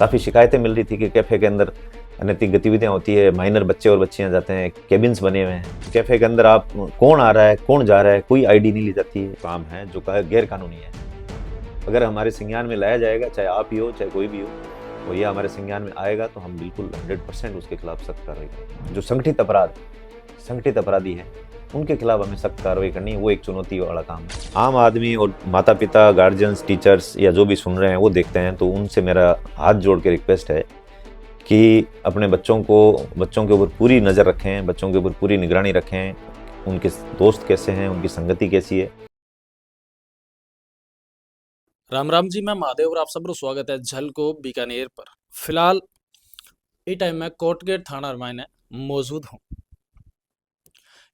काफ़ी शिकायतें मिल रही थी कि कैफ़े के अंदर अनैतिक गतिविधियां होती है, माइनर बच्चे और बच्चियां जाते हैं, केबिन्स बने हुए हैं कैफ़े के अंदर। आप कौन आ रहा है कौन जा रहा है कोई आईडी नहीं ली जाती है, काम है जो गैर कानूनी है। अगर हमारे संज्ञान में लाया जाएगा, चाहे आप ही हो चाहे कोई भी हो, और यह हमारे संज्ञान में आएगा तो हम बिल्कुल 100% उसके खिलाफ सख्त कार्रवाई करेंगे। जो संगठित अपराधी है उनके खिलाफ हमें सख्त कार्रवाई करनी है, वो एक चुनौती वाला काम है। आम आदमी और माता पिता, गार्जियंस, टीचर्स या जो भी सुन रहे हैं वो देखते हैं, तो उनसे मेरा हाथ जोड़ के रिक्वेस्ट है कि अपने बच्चों के ऊपर पूरी नज़र रखें, बच्चों के ऊपर पूरी निगरानी रखें, उनके दोस्त कैसे हैं, उनकी संगति कैसी है। राम राम जी, मैं महादेव और आप सबको स्वागत है झल को बीकानेर पर। फिलहाल ये टाइम मैं कोटगेट थाना रमायने मौजूद हूँ,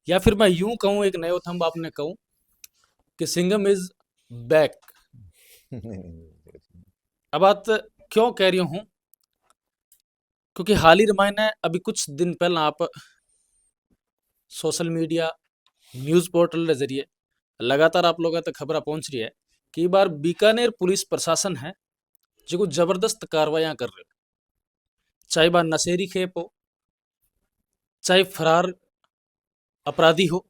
या फिर मैं यूं कहूँ, एक नयो थंब आपने कहूँ कि सिंघम इज बैक। अब बात क्यों कह रही हूँ, क्योंकि हाल ही रमायने अभी कुछ दिन पहले आप सोशल मीडिया, न्यूज़ पोर्टल के जरिए लगातार आप लोगों तक खबर पहुंच रही है कि इस बार बीकानेर पुलिस प्रशासन है जो कुछ जबरदस्त कार्रवाइयां कर रहे हो, चाहे बार नशेरी खेप हो, चाहे फरार अपराधी हो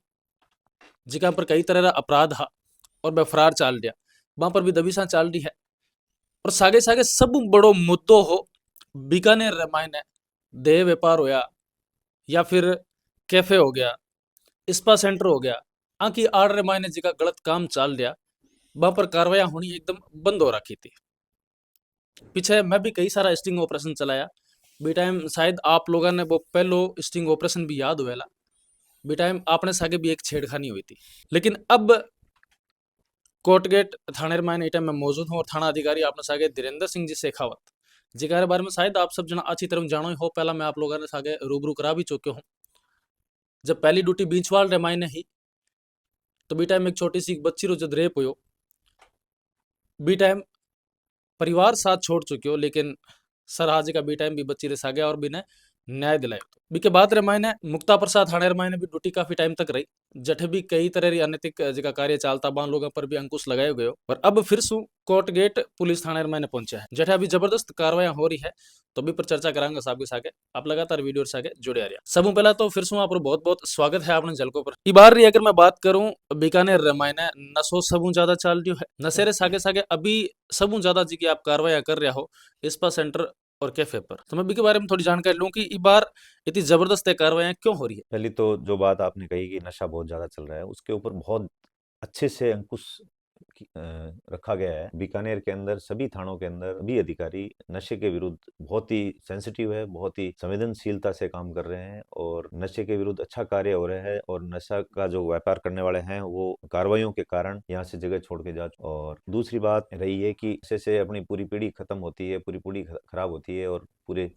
जिका पर कई तरह का अपराध हा और वह फरार चाल दिया, वहां पर भी दबिशा चाल रही है। और सागे सागे सब बड़ो मुद्दो हो बीकानेर रामायण देह व्यापार होया, या फिर कैफे हो गया, स्पा सेंटर हो गया, आंकी आड़ रामायण जी का गलत काम चाल दिया, वहां पर कार्रवाई होनी एकदम बंद हो रखी थी। पीछे मैं भी कई सारा स्टिंग ऑपरेशन चलाया, बी टाइम शायद आप लोगों ने वो पहलो स्टिंग ऑपरेशन भी याद हुएला, बी टाइम आपने सागे भी एक छेड़खानी हुई थी। लेकिन अब कोटगेट थाने में टाइम में मौजूद हूँ और थाना अधिकारी आपने सागे धीरेन्द्र सिंह जी शेखावत जी के बारे में शायद आप सब जना अच्छी तरह जानो ही हो। पहला मैं आप लोगों ने सागे रूबरू करा भी चुके हूँ। जब पहली ड्यूटी बींचवाल रे मायने ही, तो बी टाइम एक छोटी सी बच्ची रो जब रेप हो, बी टाइम परिवार साथ छोड़ चुके हो, लेकिन सर आज का बी टाइम भी बच्ची रे सागे और भी ने न्याय दिलायो। तो बीके बाद रे मायने मुक्ता प्रसाद थाने रे मायने भी ड्यूटी काफी टाइम तक रही, जठे भी कई तरह री अनैतिक जगह कार्य चालता बान लोगों पर भी अंकुश लगायो गयो। और अब फिर सु कोटगेट पुलिस थाने रे मायने पहुंचा है, जठे अभी जबरदस्त कार्रवाई हो रही है, तो भी पर चर्चा करांगा साहब के सागे। आप लगातार वीडियो सागे जुड़े आ रहा। सबसे पहला तो फिर सु आप बहुत बहुत स्वागत है आपने झलको पर। ई बार री अगर मैं बात करूं बीकानेर रे मायने नशो सबू ज्यादा चाल रही है, नशे रे सागे सागे अभी सबू ज्यादा जी की आप कार्रवाई कर रहा हो स्पा सेंटर और कैफे पर। तो मैं भी के बारे में थोड़ी जानकारी लूं कि इस बार इतनी जबरदस्त कार्रवाई क्यों हो रही है। पहली तो जो बात आपने कही कि नशा बहुत ज़्यादा चल रहा है, उसके ऊपर बहुत अच्छे से अंकुश रखा गया है। बीकानेर के अंदर सभी थानों के अंदर सभी अधिकारी नशे के विरुद्ध बहुत ही सेंसिटिव है, बहुत ही संवेदनशीलता से काम कर रहे हैं और नशे के विरुद्ध अच्छा कार्य हो रहा है। और नशा का जो व्यापार करने वाले हैं वो कार्रवाइयों के कारण यहाँ से जगह छोड़ के जा। और दूसरी बात रही है कि नशे से अपनी पूरी पीढ़ी खत्म होती है, पूरी पीढ़ी खराब होती है और पूरे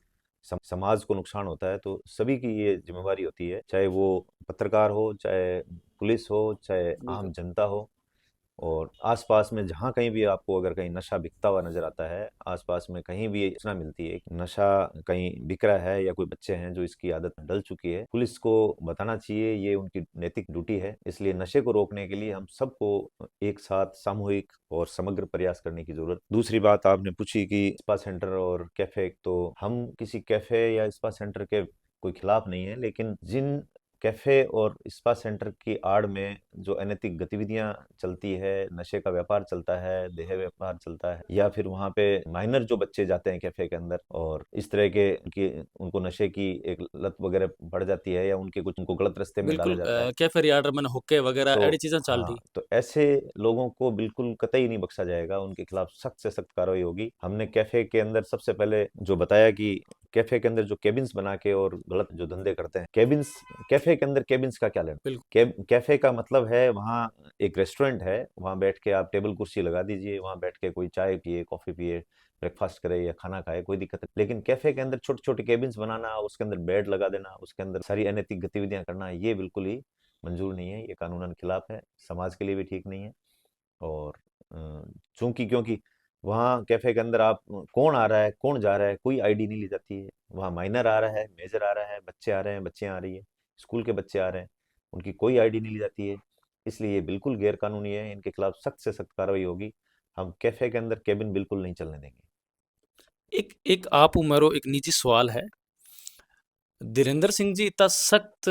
समाज को नुकसान होता है। तो सभी की ये जिम्मेवारी होती है, चाहे वो पत्रकार हो, चाहे पुलिस हो, चाहे आम जनता हो। और आसपास में जहाँ कहीं भी आपको अगर कहीं नशा बिकता हुआ नजर आता है, आसपास में कहीं भी ये सूचना मिलती है कि नशा कहीं बिक रहा है या कोई बच्चे हैं जो इसकी आदत डल चुकी है, पुलिस को बताना चाहिए, ये उनकी नैतिक ड्यूटी है। इसलिए नशे को रोकने के लिए हम सबको एक साथ सामूहिक और समग्र प्रयास करने की जरूरत। दूसरी बात आपने पूछी कि स्पा सेंटर और कैफे, तो हम किसी कैफे या स्पा सेंटर के कोई खिलाफ नहीं है, लेकिन जिन कैफे और स्पा सेंटर की आड़ में जो अनैतिक गतिविधियां चलती है, नशे का व्यापार चलता है, देह व्यापार चलता है, या फिर वहां पे माइनर जो बच्चे जाते हैं कैफे के अंदर और इस तरह के उनको नशे की एक लत वगैरह बढ़ जाती है या उनको गलत रास्ते में डाला बिल्कुल जाता है, कैफे रियाडर मैंने हुक्के वगैरह तो ऐसी चीजें चल हाँ, रही। तो ऐसे लोगों को बिल्कुल कतई नहीं बख्शा जाएगा, उनके खिलाफ सख्त से सख्त कार्रवाई होगी। हमने कैफे के अंदर सबसे पहले जो बताया कि कैफे के अंदर जो केबिन्स बना के और गलत जो धंधे करते हैं, केबिन्स, कैफे के अंदर केबिन्स का क्या लेना। बिल्कुल कैफे का मतलब है वहाँ एक रेस्टोरेंट है, वहाँ बैठ के आप टेबल कुर्सी लगा दीजिए, वहाँ बैठ के कोई चाय पिए, कॉफी पिए, ब्रेकफास्ट करे या खाना खाए, कोई दिक्कत नहीं। लेकिन कैफे के अंदर छोटे छोटे केबिन्स बनाना, उसके अंदर बेड लगा देना, उसके अंदर सारी अनैतिक गतिविधियां करना, ये बिल्कुल ही मंजूर नहीं है, ये कानूनन खिलाफ है, समाज के लिए भी ठीक नहीं है। और चूंकि क्योंकि वहाँ कैफे के अंदर आप कौन आ रहा है कौन जा रहा है कोई आईडी नहीं ली जाती है। वहाँ माइनर आ रहा है, मेजर आ रहा है, बच्चे आ रहे हैं, बच्चियां आ रही है, स्कूल के बच्चे आ रहे हैं, उनकी कोई आईडी नहीं ली जाती है। इसलिए ये बिल्कुल गैर कानूनी है, इनके खिलाफ सख्त से सख्त कार्रवाई होगी। हम कैफे के अंदर केबिन बिल्कुल नहीं चलने देंगे। एक एक आप मेरो एक निजी सवाल है। धीरेंद्र सिंह जी इतना सख्त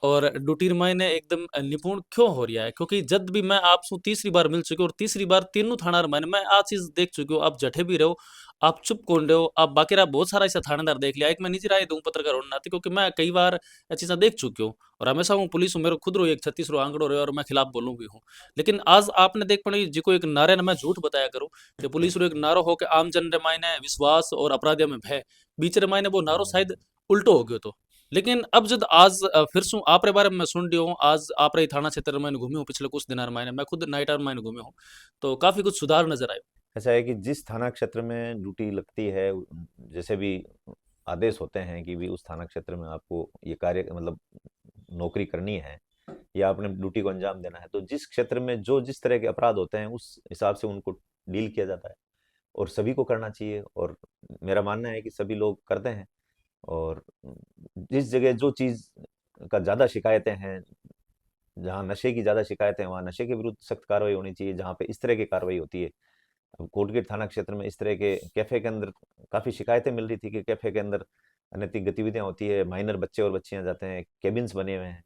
और ड्यूटी मायने एकदम निपुण क्यों हो रहा है? क्योंकि जब भी मैं आपसे तीसरी बार मिल चुकी हूँ और तीसरी बार तीनों थाना मायने मैं आ चीज देख चुकी हूँ। आप जठे भी रहो, आप चुप कौन रहे हो, आप बाकी रहा बहुत सारा ऐसा थानेदार देख लिया। एक मैं निजी राय दूं पत्रकार होने नाते, क्योंकि मैं कई बार ये चीज़ें देख चुकी हूँ और हमेशा हूँ पुलिस हूँ, मेरे खुद रो एक 36 रो आंकड़ो रहे और मैं खिलाफ बोलूँ भी हूँ। लेकिन आज आपने देख पड़ी जी को एक नारे न मैं झूठ बताया करूँ कि पुलिस रो एक नारो हो के आम जन रे मायने विश्वास और अपराधियों में भय, बीच रे मायने वो नारो शायद उल्टो हो गयो तो। लेकिन अब जब आज फिर सु आप रे बारे में मैं सुन रही हूँ, आज आप रे थाना क्षेत्र में मैंने घूमी हूँ पिछले कुछ दिन मायने, मैं खुद नाइट आवर मायने घूमी हूँ, तो काफी कुछ सुधार नजर आयो। ऐसा है कि जिस थाना क्षेत्र में ड्यूटी लगती है, जैसे भी आदेश होते हैं कि भी उस थाना क्षेत्र में आपको ये कार्य मतलब नौकरी करनी है या अपने ड्यूटी को अंजाम देना है, तो जिस क्षेत्र में जो जिस तरह के अपराध होते हैं उस हिसाब से उनको डील किया जाता है और सभी को करना चाहिए। और मेरा मानना है कि सभी लोग करते हैं। और जिस जगह जो चीज़ का ज़्यादा शिकायतें हैं, जहाँ नशे की ज़्यादा शिकायतें हैं, वहाँ नशे के विरुद्ध सख्त कार्रवाई होनी चाहिए। जहाँ पे इस तरह की कार्रवाई होती है, अब कोटगेट थाना क्षेत्र में इस तरह के कैफ़े के अंदर काफ़ी शिकायतें मिल रही थी कि कैफ़े के अंदर अनैतिक गतिविधियाँ होती है, माइनर बच्चे और बच्चियाँ जाते हैं, केबिन्स बने हुए हैं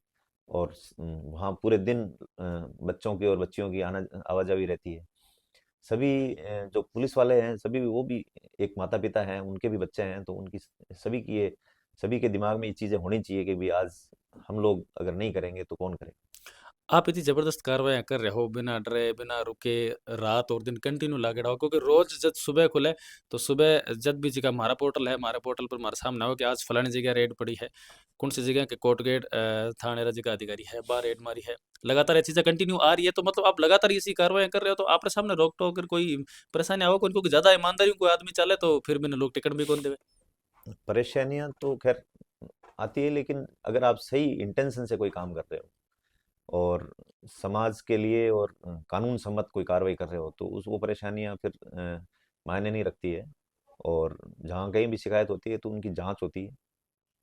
और वहाँ पूरे दिन बच्चों की और बच्चियों की आना आवाजाही रहती है। सभी जो पुलिस वाले हैं, सभी वो भी एक माता-पिता हैं, उनके भी बच्चे हैं, तो उनकी सभी की ये सभी के दिमाग में ये चीज़ें होनी चाहिए कि भई आज हम लोग अगर नहीं करेंगे तो कौन करेगा? आप इतनी ज़बरदस्त कार्रवाइयाँ कर रहे हो, बिना डरे, बिना रुके, रात और दिन कंटिन्यू लागे रहो, क्योंकि रोज़ जब सुबह खुले, तो सुबह जब भी जगह हमारा पोर्टल है, हमारे पोर्टल पर हमारे सामने आओ कि आज फलानी जगह रेड पड़ी है, कौन सी जगह के कोर्टगेट थाने राज्य का अधिकारी है, बाहर रेड मारी है। लगातार ये चीज़ें कंटिन्यू आ रही है, तो मतलब आप लगातार इसी कार्रवाइयाँ कर रहे हो, तो आपके सामने रोक-टोक अगर कोई परेशानी आओ, क्योंकि ज़्यादा ईमानदारी कोई आदमी चले, तो फिर बिना लोग टिकट भी कौन देवे। परेशानियाँ तो ख़ैर आती है, लेकिन अगर आप सही इंटेंशन से कोई काम कर रहे हो और समाज के लिए और कानून सम्मत कोई कार्रवाई कर रहे हो, तो उस वो परेशानियाँ फिर मायने नहीं रखती है। और जहाँ कहीं भी शिकायत होती है तो उनकी जाँच होती है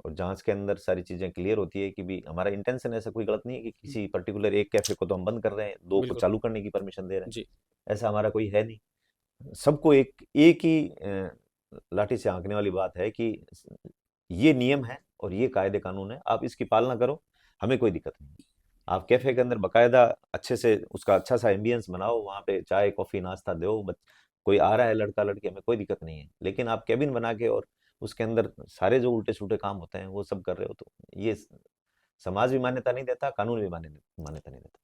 और जाँच के अंदर सारी चीज़ें क्लियर होती है कि भी हमारा इंटेंशन ऐसा कोई गलत नहीं है कि किसी पर्टिकुलर एक कैफ़े को तो हम बंद कर रहे हैं, 2 को बिल्कुल। चालू करने की परमिशन दे रहे हैं, जी। ऐसा हमारा कोई है नहीं। सबको एक एक ही लाठी से आँकने वाली बात है कि ये नियम है और ये कायदे कानून है, आप इसकी पालना करो, हमें कोई दिक्कत नहीं है। आप कैफ़े के अंदर बाकायदा अच्छे से उसका अच्छा-सा एम्बियंस बनाओ, वहाँ पे चाय, कॉफ़ी, नाश्ता दो, बच कोई आ रहा है लड़का-लड़की, हमें कोई दिक्कत नहीं है। लेकिन आप केबिन बना के और उसके अंदर सारे जो उल्टे-सुल्टे काम होते हैं, वो सब कर रहे हो, तो ये समाज भी मान्यता नहीं देता, कानून भी मान्यता नहीं देता।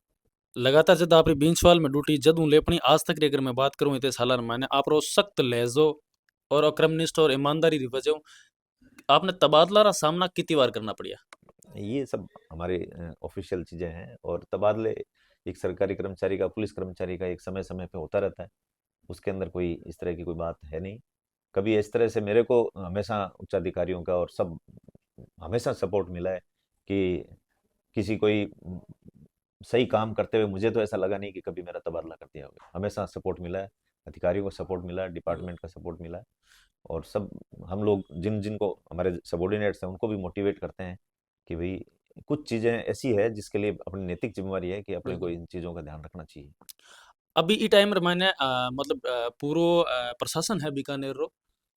लगातार जद आपरी बींचवाल में ड्यूटी जद हूँ लेपणी आज तक री अगर मैं बात करूँ इतने सालान मायने आपरो सख्त लहजो और अक्रमनिष्ठ और ईमानदारी री वजह आपने तबादला रा सामना कितनी बार करना पड़िया? ये सब हमारे ऑफिशियल चीज़ें हैं और तबादले एक सरकारी कर्मचारी का, पुलिस कर्मचारी का एक समय-समय पे होता रहता है। उसके अंदर कोई इस तरह की कोई बात है नहीं। कभी इस तरह से मेरे को हमेशा उच्चाधिकारियों का और सब हमेशा सपोर्ट मिला है कि किसी कोई सही काम करते हुए मुझे तो ऐसा लगा नहीं कि कभी मेरा तबादला कर दिया होगा। हमेशा सपोर्ट मिला है, अधिकारियों का सपोर्ट मिला है, डिपार्टमेंट का सपोर्ट मिला है और सब हम लोग जिनको हमारे सबॉर्डिनेट्स हैं उनको भी मोटिवेट करते हैं कि भाई कुछ चीज़ें ऐसी है जिसके लिए अपनी नैतिक जिम्मेवारी है कि अपने को बिल्कुल। इन चीज़ों का ध्यान रखना चाहिए। अभी ई टाइम रे मायने मतलब पूरो प्रशासन है बीकानेर रो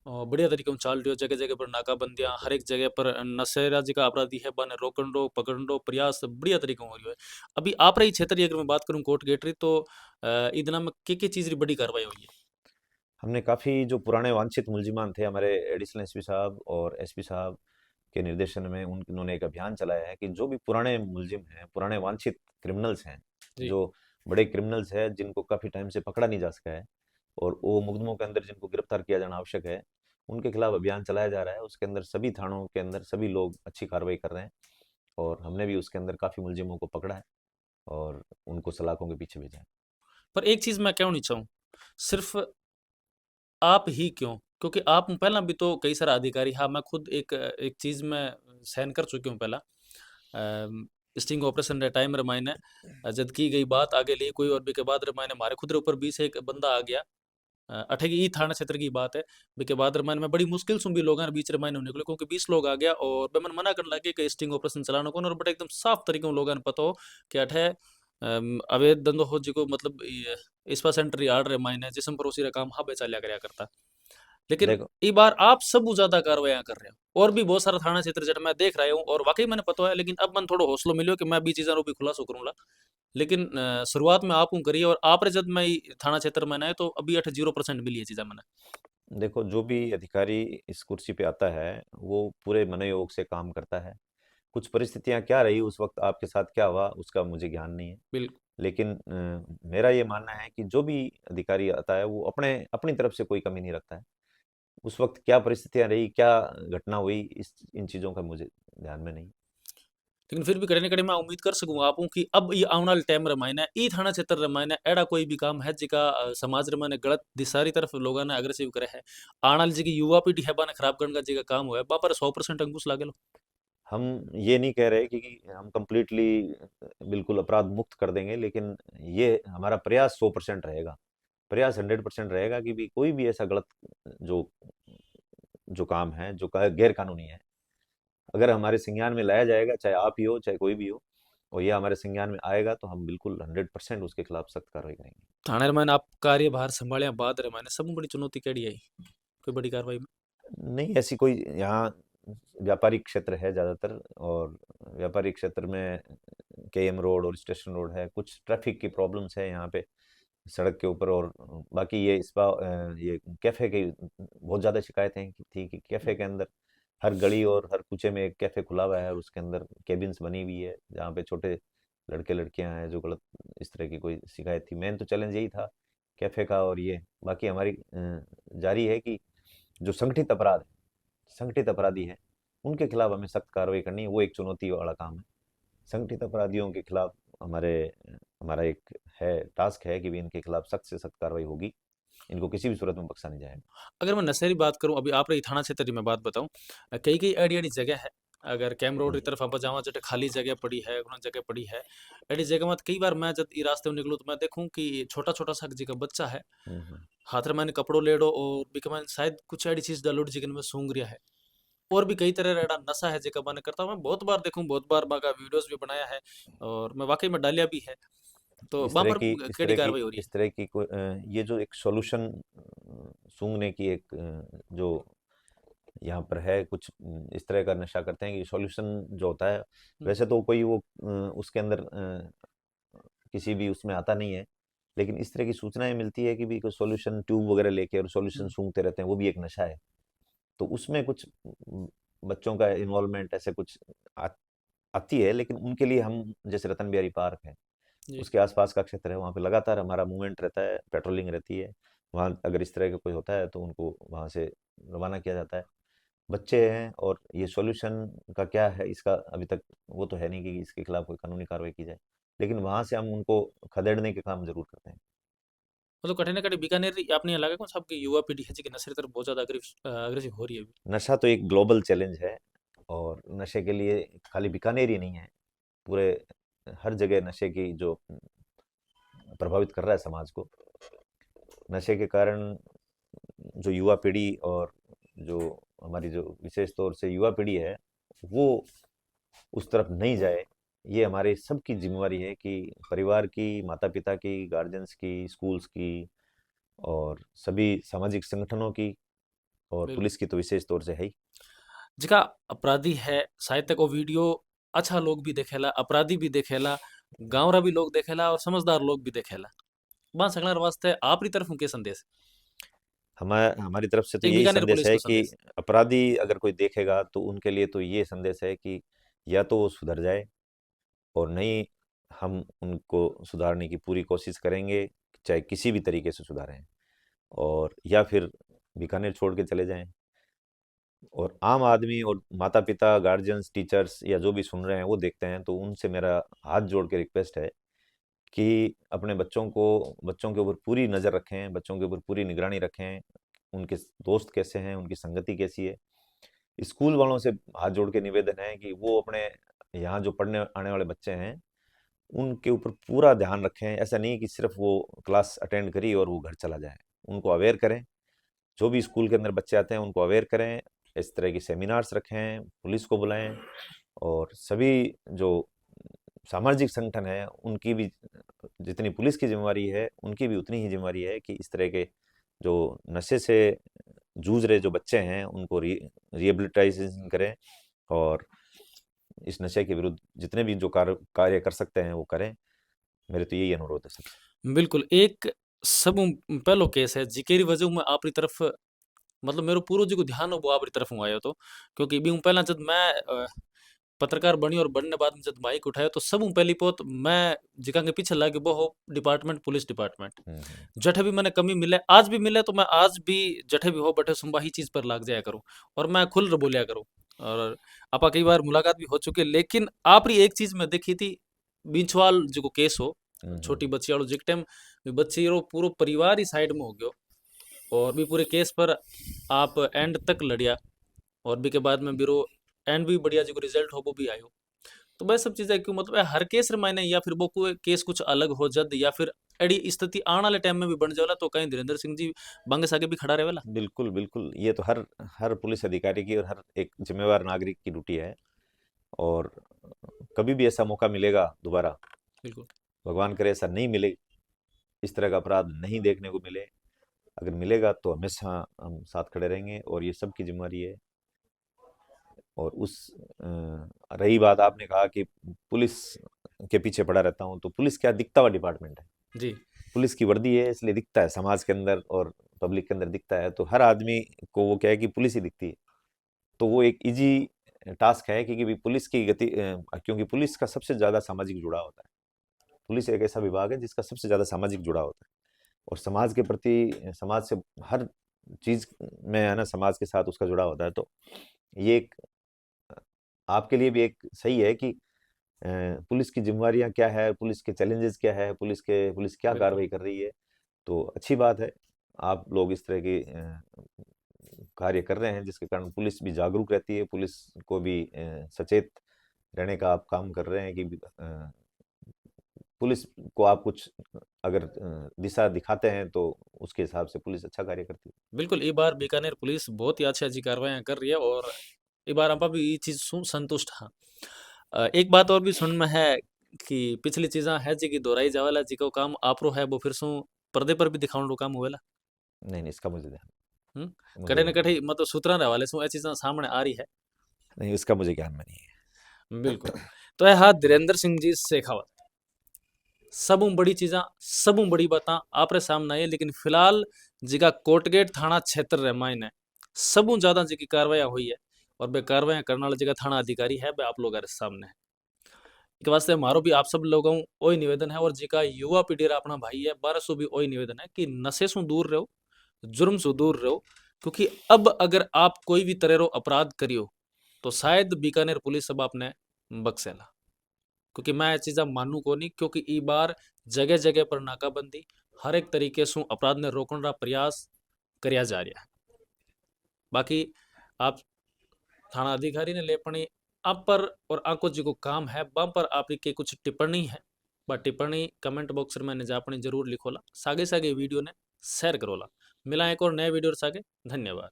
बढ़िया तरीके से चाल रह्यो। जगह-जगह पर नाकाबंदियाँ, हर एक जगह पर नशेरा जिका अपराधी है बाने रोकण रो, पकड़न रो प्रयास बढ़िया तरीके हो रह्यो है। अभी आप रही क्षेत्र की अगर मैं बात करूँ कोर्ट गेट री, तो इदना में के चीज़ री बड़ी कार्रवाई हुई है? हमने काफ़ी जो पुराने वांछित मुलजिमान थे, हमारे एडिशनल एसपी साहब और एसपी साहब के निर्देशन में उन्होंने एक अभियान चलाया है कि जो भी पुराने मुलजिम हैं, पुराने वांछित क्रिमिनल्स हैं, जी। जो बड़े क्रिमिनल्स हैं जिनको काफ़ी टाइम से पकड़ा नहीं जा सका है और वो मुकदमों के अंदर जिनको गिरफ्तार किया जाना आवश्यक है, उनके खिलाफ अभियान चलाया जा रहा है। उसके अंदर सभी थानों के अंदर सभी लोग अच्छी कार्रवाई कर रहे हैं और हमने भी उसके अंदर काफ़ी मुलजिमों को पकड़ा है और उनको सलाखों के पीछे भेजा है। पर एक चीज़ मैं कहना चाहूँ, सिर्फ़ आप ही क्यों? क्योंकि आप पहला भी तो कई सारा अधिकारी, हाँ, मैं खुद एक चीज़ मैं सहन कर चुकी हूँ पहला। स्टिंग ऑपरेशन रे टाइम रे मायने जद की गई बात आगे ली कोई और बी के बाद रे मायने म्हारे खुद रे ऊपर 20 एक बंदा आ गया। अठे की ई थाना क्षेत्र की बात है। बी के बाद रे मायने मैं बड़ी मुश्किल से भी लोगां रे बीच रे मायने निकलो, क्योंकि 20 लोग आ गया और बे मन मना करन लगे कि स्टिंग ऑपरेशन चलानो कोन, और बट एकदम साफ तरीके उ लोगां ने पतो हो कि अठे अवैध धंधो हो जिको मतलब ये इस्पा सेंटर यार्ड रे मायने जिसम परोसी रा काम हाबे चाल्या करया करता। लेकिन देखो ई बार आप सबू ज्यादा कार्रवाई कर रहे हो और भी बहुत सारा थाना क्षेत्र जट मैं देख रहा हूँ और वाकई मैंने पता है, लेकिन अब मन थोड़ा हौसलो मिलो कि मैं भी चीज़ों भी खुलासो करूंगा। लेकिन शुरुआत में आप करी और आप रे जब मैं ई थाना क्षेत्र में आए तो अभी 0% मिली है चीज़ा मैंने। देखो, जो भी अधिकारी इस कुर्सी पे आता है वो पूरे मनोयोग से काम करता है। कुछ परिस्थितियां क्या रही उस वक्त, आपके साथ क्या हुआ, उसका मुझे ज्ञान नहीं है। बिल्कुल। लेकिन मेरा ये मानना है कि जो भी अधिकारी आता है वो अपने अपनी तरफ से कोई कमी नहीं रखता है। उस वक्त क्या परिस्थितियां रही, क्या घटना हुई, इस इन चीज़ों का मुझे ध्यान में नहीं। लेकिन फिर भी कहीं ना कहीं मैं उम्मीद कर सकूंगा आपू कि अब ये आने वाले टाइम रमायना ई थाना क्षेत्र रमायना एड़ा कोई भी काम है जिका समाज रमाने गलत दिशारी तरफ लोगों ने अग्रेसिव करे है, आने वाली जी युवा पीढ़ी है बाने खराब करने का जी काम हुआ है बापर 100% अंकुश लागे लो। हम ये नहीं कह रहे कि हम कंप्लीटली बिल्कुल अपराध मुक्त कर देंगे, लेकिन ये हमारा प्रयास 100% रहेगा। प्रयास 100% रहेगा कि भी कोई भी ऐसा गलत जो जो काम है, जो गैर कानूनी है, अगर हमारे संज्ञान में लाया जाएगा, चाहे आप ही हो चाहे कोई भी हो, और यह हमारे संज्ञान में आएगा तो हम बिल्कुल 100% उसके खिलाफ सख्त कार्रवाई करेंगे। थाने रमायने आप कार्यभार संभालिया बाद रमायने सब बड़ी चुनौती केड़ी आई कोई बड़ी कार्रवाई में। नहीं, ऐसी कोई यहाँ व्यापारिक क्षेत्र है ज़्यादातर, और व्यापारिक क्षेत्र में केएम रोड और स्टेशन रोड है, कुछ ट्रैफिक की प्रॉब्लम्स है यहाँ पे सड़क के ऊपर, और बाकी ये कैफ़े की बहुत ज़्यादा शिकायतें थी कि कैफ़े के अंदर हर गली और हर कूचे में एक कैफ़े खुला हुआ है और उसके अंदर केबिन्स बनी हुई है जहाँ पे छोटे लड़के लड़कियां हैं जो गलत, इस तरह की कोई शिकायत थी। मेन तो चैलेंज यही था कैफ़े का, और ये बाकी हमारी जारी है कि जो संगठित अपराधी है उनके खिलाफ हमें सख्त कार्रवाई करनी है। वो एक चुनौती वाला काम है। संगठित अपराधियों के खिलाफ हमारे हमारा एक है टास्क है कि भी इनके खिलाफ सख्त से सख्त कार्रवाई होगी। इनको किसी भी सूरत में बख्शा नहीं जाएगा। अगर मैं नशे की बात करूं अभी आप रही थाना क्षेत्र की मैं बात बताऊं, कई कई एडी एडी जगह है, अगर कैम रोड की हम्म, तरफ आप जावा जटे खाली जगह पड़ी है उन जगह पड़ी है, एडी जगह में कई बार मैं जब ई रास्ते में निकलूं तो मैं देखूं कि छोटा छोटा सा जी का बच्चा है, हम्म। हाथ में मैंने कपड़ों लेडो और बिक मैंने शायद कुछ ऐसी चीज डालोड जिगन में सूंघ रिया है, और भी कई तरह रेड़ा नशा है जिका मैंने करता हूं मैं बहुत बार देखूं बहुत बार बाका वीडियोस भी बनाया है और मैं वाकई में डालिया भी है, तो इस वहां तरह पर की इस केड़ी तरह की कार्रवाई हो रही है। इस तरह की ये जो एक सॉल्यूशन सूंघने की एक जो यहाँ पर है, कुछ इस तरह का नशा करते हैं कि सॉल्यूशन जो होता है, हम्म, वैसे तो कोई वो उसके अंदर किसी भी उसमें आता नहीं है, लेकिन इस तरह की सूचनाएं मिलती है कि भी कोई सॉल्यूशन ट्यूब वगैरह लेके और सॉल्यूशन हम्म। सूंघते रहते हैं, वो भी एक नशा है। तो उसमें कुछ बच्चों का इन्वॉल्वमेंट ऐसे कुछ आ, आती है, लेकिन उनके लिए हम जैसे रतन बिहारी पार्क है, जी। उसके आसपास का क्षेत्र है, वहाँ पे लगातार हमारा मूवमेंट रहता है, पेट्रोलिंग रहती है। वहाँ अगर इस तरह का कोई होता है तो उनको वहाँ से रवाना किया जाता है। बच्चे हैं, और ये सॉल्यूशन का क्या है इसका अभी तक वो तो है नहीं कि इसके खिलाफ कोई कानूनी कार्रवाई की जाए, लेकिन वहाँ से हम उनको खदेड़ने के काम जरूर करते हैं। मतलब कठिन ना कठिन बीकानेर आपने यहाँ लगा कौन सा आपकी युवा पीढ़ी है जी कि नशे की तरफ बहुत ज्यादा अग्रेसिव हो रही है अभी। नशा तो एक ग्लोबल चैलेंज है, और नशे के लिए खाली बीकानेर ही नहीं है, पूरे हर जगह नशे की जो प्रभावित कर रहा है समाज को। नशे के कारण जो युवा पीढ़ी, और जो हमारी जो विशेष तौर से युवा पीढ़ी है, वो उस तरफ नहीं जाए, ये हमारे सबकी जिम्मेवारी है कि परिवार की, माता पिता की, गार्जियंस की, स्कूल्स की, और सभी सामाजिक संगठनों की, और बिल्कुल। पुलिस की तो विशेष तौर से है ही। जिका अपराधी है साहित्य को वीडियो अच्छा लोग भी देखेला अपराधी भी देखेला गाँवरा भी लोग देखेला और समझदार लोग भी देखेला, बात सकलार वास्ते आपरी तरफ के संदेश, हमारी तरफ से तो एक यही बीकानेर संदेश पुलिस है को कि संदेश। अपराधी अगर कोई देखेगा तो उनके लिए तो ये संदेश है कि या तो वो सुधर जाए, और नहीं, हम उनको सुधारने की पूरी कोशिश करेंगे, चाहे किसी भी तरीके से सुधारें, और या फिर बीकानेर छोड़ के चले जाएं। और आम आदमी और माता पिता, गार्जियंस, टीचर्स या जो भी सुन रहे हैं वो देखते हैं, तो उनसे मेरा हाथ जोड़ के रिक्वेस्ट है कि अपने बच्चों के ऊपर पूरी नज़र रखें, बच्चों के ऊपर पूरी निगरानी रखें, उनके दोस्त कैसे हैं, उनकी संगति कैसी है। स्कूल वालों से हाथ जोड़ के निवेदन है कि वो अपने यहाँ जो पढ़ने आने वाले बच्चे हैं उनके ऊपर पूरा ध्यान रखें। ऐसा नहीं कि सिर्फ वो क्लास अटेंड करी और वो घर चला जाए, उनको अवेयर करें। जो भी स्कूल के अंदर बच्चे आते हैं उनको अवेयर करें, इस तरह की सेमिनार्स रखें, पुलिस को बुलाएं, और सभी जो सामाजिक संगठन है उनकी भी, जितनी पुलिस की जिम्मेवारी है उनकी भी उतनी ही जिम्मेवारी है कि इस तरह के जो नशे से जूझ रहे जो बच्चे हैं उनको रिहेबिलिटाइजेशन करें, और इस नशे के विरुद्ध जितने भी जो कार्य कर सकते हैं वो करें। मेरे तो यही अनुरोध है सबसे। बिल्कुल, एक सब पहलो केस है जिकेरी वजह मैं आपरी तरफ मतलब मेरो पूरो जो ध्यान हो वो आपरी तरफ हूँ आयो तो, क्योंकि बी पहला जब मैं पत्रकार बनी और बनने बाद में जब माइक उठाया तो सब पहली पोत मैं जिका के पीछे लागे वो हो डिपार्टमेंट, पुलिस डिपार्टमेंट। जठे भी मैंने कमी मिले, आज भी मिले तो मैं आज भी जठे भी हो बटे सुनबा ही चीज पर लाग जाया करूं और मैं खुल बोलिया करूं। और आपा कई बार मुलाकात भी हो चुकी है, लेकिन आपरी एक चीज मैं देखी थी, बींचवाल जो केस हो, छोटी बच्ची वालों जिक टाइम बच्ची रो पूरो परिवार ही साइड में हो गयो और भी पूरे केस पर आप एंड तक लड़िया और भी के बाद में बिरो एंड भी बढ़िया जो रिजल्ट हो वो भी आयो। तो वह सब चीजें क्यों मतलब हर केस रे मायने या फिर वो कोई केस कुछ अलग हो जद या फिर एड़ी स्थिति आने वाले टाइम में भी बन जावला तो कहीं धीरेन्द्र सिंह जी बांगे आगे भी खड़ा रहेला। बिल्कुल बिल्कुल, ये तो हर हर पुलिस अधिकारी की और हर एक जिम्मेवार नागरिक की ड्यूटी है। और कभी भी ऐसा मौका मिलेगा दोबारा, बिल्कुल भगवान करे ऐसा नहीं मिले, इस तरह का अपराध नहीं देखने को मिले, अगर मिलेगा तो हमेशा हम साथ खड़े रहेंगे और ये सबकी जिम्मेवारी है। और रही बात, आपने कहा कि पुलिस के पीछे पड़ा रहता हूँ, तो पुलिस क्या दिखता हुआ डिपार्टमेंट है। जी पुलिस की वर्दी है इसलिए दिखता है समाज के अंदर और पब्लिक के अंदर दिखता है, तो हर आदमी को वो क्या है कि पुलिस ही दिखती है। तो वो एक इजी टास्क है क्योंकि पुलिस की क्योंकि पुलिस का सबसे ज़्यादा सामाजिक जुड़ाव होता है। पुलिस एक ऐसा विभाग है जिसका सबसे ज़्यादा सामाजिक जुड़ाव होता है और समाज के प्रति, समाज से हर चीज़ में है ना, समाज के साथ उसका जुड़ाव होता है। तो ये एक आपके लिए भी एक सही है कि पुलिस की जिम्मेवारियां क्या है, पुलिस के चैलेंजेस क्या है, पुलिस क्या बिल्कुल कार्रवाई कर रही है। तो अच्छी बात है आप लोग इस तरह के कार्य कर रहे हैं जिसके कारण पुलिस भी जागरूक रहती है, पुलिस को भी सचेत रहने का आप काम कर रहे हैं कि पुलिस को आप कुछ अगर दिशा दिखाते हैं तो उसके हिसाब से पुलिस अच्छा कार्य करती है। बिल्कुल ई बार बीकानेर पुलिस बहुत ही अच्छी अच्छी कार्रवाई कर रही है और ई बार आप भी ये चीज सुन संतुष्ट हाँ। एक बात और भी सुन में है कि पिछली चीजा है जी की दोहराई जावेला जी को काम आपरो है वो फिर सु पर्दे पर भी दिखाउन रो काम होवेला। नहीं नहीं, इसका मुझे ध्यान, मुझे कटे न ध्यान कटे नहीं। मतलब सूत्रा रे हवाले से ये चीज़ें सामने आ रही है। नहीं, उसका मुझे ज्ञान में नहीं बिल्कुल। है। तो यह हाथ धीरेन्द्र सिंह जी शेखावत सबू बड़ी चीज़ा सबू बड़ी बातें आपरे सामने आई है, लेकिन फिलहाल जिका कोटगेट थाना क्षेत्र रे मायने सबू ज्यादा जिकी कार्रवाई हुई है और वे कार्रवाई करने वाला जिका थाना अधिकारी है वे आप लोगों के सामने है। के वास्ते हमारो भी आप सब लोगों वही निवेदन है और जिका युवा पीढ़ी रा अपना भाई है बारह सौ भी वही निवेदन है कि नशे से दूर रहो, जुर्म से दूर रहो, क्योंकि अब अगर आप कोई भी तरह रो अपराध करियो तो शायद बीकानेर पुलिस अब आपने बक्सेला, क्योंकि मैं ये चीज़ा मानू को नहीं, क्योंकि ई बार जगह जगह पर नाकाबंदी हर एक तरीके से अपराध ने रोकने का प्रयास करिया जा रहा है। बाकी आप थाना अधिकारी ने लेपनी आप पर और आंको जी को काम है बम पर आप के कुछ टिप्पणी है बा टिप्पणी कमेंट बॉक्स में ने जापनी जरूर लिखोला, सागे सागे वीडियो ने शेयर करोला। मिला एक और नए वीडियो सागे, धन्यवाद।